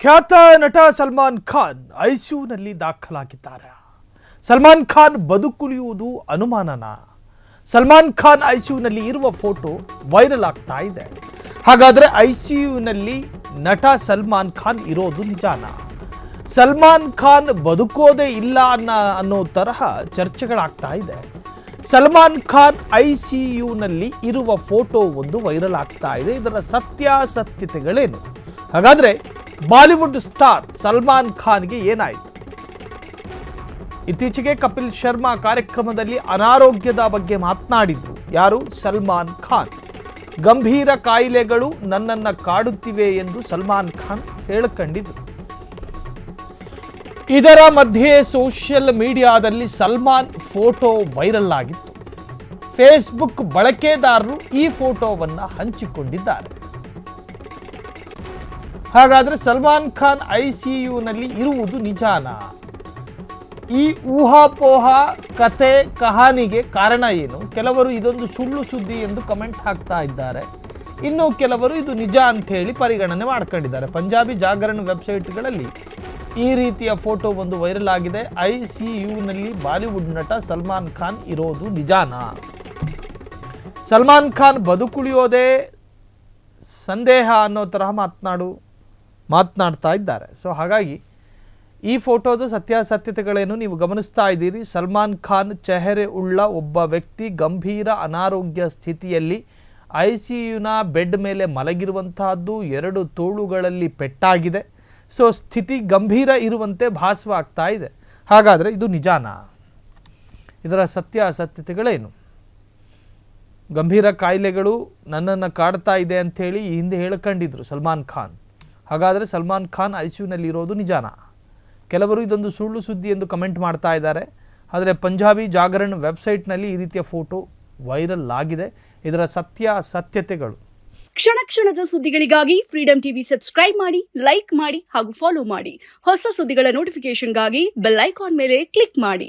ಖ್ಯಾತ ನಟ ಸಲ್ಮಾನ್ ಖಾನ್ ಐಸಿಯುನಲ್ಲಿ ದಾಖಲಾಗಿದ್ದಾರೆ. ಸಲ್ಮಾನ್ ಖಾನ್ ಬದುಕುಳಿಯುವುದು ಅನುಮಾನನಾ? ಸಲ್ಮಾನ್ ಖಾನ್ ಐಸಿಯುನಲ್ಲಿ ಇರುವ ಫೋಟೋ ವೈರಲ್ ಆಗ್ತಾ ಇದೆ. ಹಾಗಾದ್ರೆ ಐಸಿಯುನಲ್ಲಿ ನಟ ಸಲ್ಮಾನ್ ಖಾನ್ ಇರೋದು ನಿಜಾನಾ? ಸಲ್ಮಾನ್ ಖಾನ್ ಬದುಕೋದೇ ಇಲ್ಲ ಅನ್ನೋ ತರಹ ಚರ್ಚೆಗಳಾಗ್ತಾ ಇದೆ. ಸಲ್ಮಾನ್ ಖಾನ್ ಐಸಿಯುನಲ್ಲಿ ಇರುವ ಫೋಟೋ ಒಂದು ವೈರಲ್ ಆಗ್ತಾ ಇದೆ. ಇದರ ಸತ್ಯಾಸತ್ಯತೆಗಳೇನು? ಹಾಗಾದ್ರೆ ಬಾಲಿವುಡ್ ಸ್ಟಾರ್ ಸಲ್ಮಾನ್ ಖಾನ್ಗೆ ಏನಾಯಿತು? ಇತ್ತೀಚೆಗೆ ಕಪಿಲ್ ಶರ್ಮಾ ಕಾರ್ಯಕ್ರಮದಲ್ಲಿ ಅನಾರೋಗ್ಯದ ಬಗ್ಗೆ ಮಾತನಾಡಿದ್ರು. ಯಾರು? ಸಲ್ಮಾನ್ ಖಾನ್. ಗಂಭೀರ ಕಾಯಿಲೆಗಳು ನನ್ನನ್ನು ಕಾಡುತ್ತಿವೆ ಎಂದು ಸಲ್ಮಾನ್ ಖಾನ್ ಹೇಳಿಕೊಂಡಿದ್ರು. ಇದರ ಮಧ್ಯೆ ಸೋಷಿಯಲ್ ಮೀಡಿಯಾದಲ್ಲಿ ಸಲ್ಮಾನ್ ಫೋಟೋ ವೈರಲ್ ಆಗಿತ್ತು. ಫೇಸ್ಬುಕ್ ಬಳಕೆದಾರರು ಈ ಫೋಟೋವನ್ನು ಹಂಚಿಕೊಂಡಿದ್ದಾರೆ. ಹಾಗಾದ್ರೆ ಸಲ್ಮಾನ್ ಖಾನ್ ಐಸಿಯುನಲ್ಲಿ ಇರುವುದು ನಿಜಾನಾ? ಈ ಊಹಾಪೋಹ ಕತೆ ಕಹಾನಿಗೆ ಕಾರಣ ಏನು? ಕೆಲವರು ಇದೊಂದು ಸುಳ್ಳು ಸುದ್ದಿ ಎಂದು ಕಮೆಂಟ್ ಹಾಕ್ತಾ ಇದ್ದಾರೆ. ಇನ್ನು ಕೆಲವರು ಇದು ನಿಜ ಅಂತ ಹೇಳಿ ಪರಿಗಣನೆ ಮಾಡ್ಕೊಂಡಿದ್ದಾರೆ. ಪಂಜಾಬಿ ಜಾಗರಣ ವೆಬ್ಸೈಟ್ಗಳಲ್ಲಿ ಈ ರೀತಿಯ ಫೋಟೋ ಒಂದು ವೈರಲ್ ಆಗಿದೆ. ಐಸಿಯುನಲ್ಲಿ ಬಾಲಿವುಡ್ ನಟ ಸಲ್ಮಾನ್ ಖಾನ್ ಇರೋದು ನಿಜಾನಾ? ಸಲ್ಮಾನ್ ಖಾನ್ ಬದುಕುಳಿಯೋದೇ ಸಂದೇಹ ಅನ್ನೋ ತರಹ ಮಾತನಾಡ್ತಾ ಇದ್ದಾರೆ. ಸೊ ಹಾಗಾಗಿ ಈ ಫೋಟೋದ ಸತ್ಯಾಸತ್ಯತೆಗಳೇನು ನೀವು ಗಮನಿಸ್ತಾ ಇದ್ದೀರಿ. ಸಲ್ಮಾನ್ ಖಾನ್ ಚೆಹರೆ ಉಳ್ಳ ಒಬ್ಬ ವ್ಯಕ್ತಿ ಗಂಭೀರ ಅನಾರೋಗ್ಯ ಸ್ಥಿತಿಯಲ್ಲಿ ಐಸಿಯುನ ಬೆಡ್ ಮೇಲೆ ಮಲಗಿರುವಂತಹದ್ದು. 2 ತೋಳುಗಳಲ್ಲಿ ಪೆಟ್ಟಾಗಿದೆ. ಸೊ ಸ್ಥಿತಿ ಗಂಭೀರ ಇರುವಂತೆ ಭಾಸವಾಗ್ತಾ ಇದೆ. ಹಾಗಾದರೆ ಇದು ನಿಜಾನಾ? ಇದರ ಸತ್ಯಾಸತ್ಯತೆಗಳೇನು? ಗಂಭೀರ ಕಾಯಿಲೆಗಳು ನನ್ನನ್ನು ಕಾಡ್ತಾ ಇದೆ ಅಂಥೇಳಿ ಈ ಹಿಂದೆ ಹೇಳ್ಕೊಂಡಿದ್ರು ಸಲ್ಮಾನ್ ಖಾನ್. ಹಾಗಾದರೆ ಸಲ್ಮಾನ್ ಖಾನ್ ಐಸಿಯುನಲ್ಲಿ ಇರೋದು ನಿಜಾನಾ? ಕೆಲವರು ಇದೊಂದು ಸುಳ್ಳು ಸುದ್ದಿ ಎಂದು ಕಮೆಂಟ್ ಮಾಡ್ತಾ ಇದ್ದಾರೆ. ಆದರೆ ಪಂಜಾಬಿ ಜಾಗರಣ ವೆಬ್ಸೈಟ್ನಲ್ಲಿ ಈ ರೀತಿಯ ಫೋಟೋ ವೈರಲ್ ಆಗಿದೆ. ಇದರ ಸತ್ಯಾಸತ್ಯತೆಗಳು. ಕ್ಷಣ ಕ್ಷಣದ ಸುದ್ದಿಗಳಿಗಾಗಿ ಫ್ರೀಡಂ ಟಿವಿ ಸಬ್ಸ್ಕ್ರೈಬ್ ಮಾಡಿ, ಲೈಕ್ ಮಾಡಿ ಹಾಗೂ ಫಾಲೋ ಮಾಡಿ. ಹೊಸ ಸುದ್ದಿಗಳ ನೋಟಿಫಿಕೇಶನ್ಗಾಗಿ ಬೆಲ್ ಐಕಾನ್ ಮೇಲೆ ಕ್ಲಿಕ್ ಮಾಡಿ.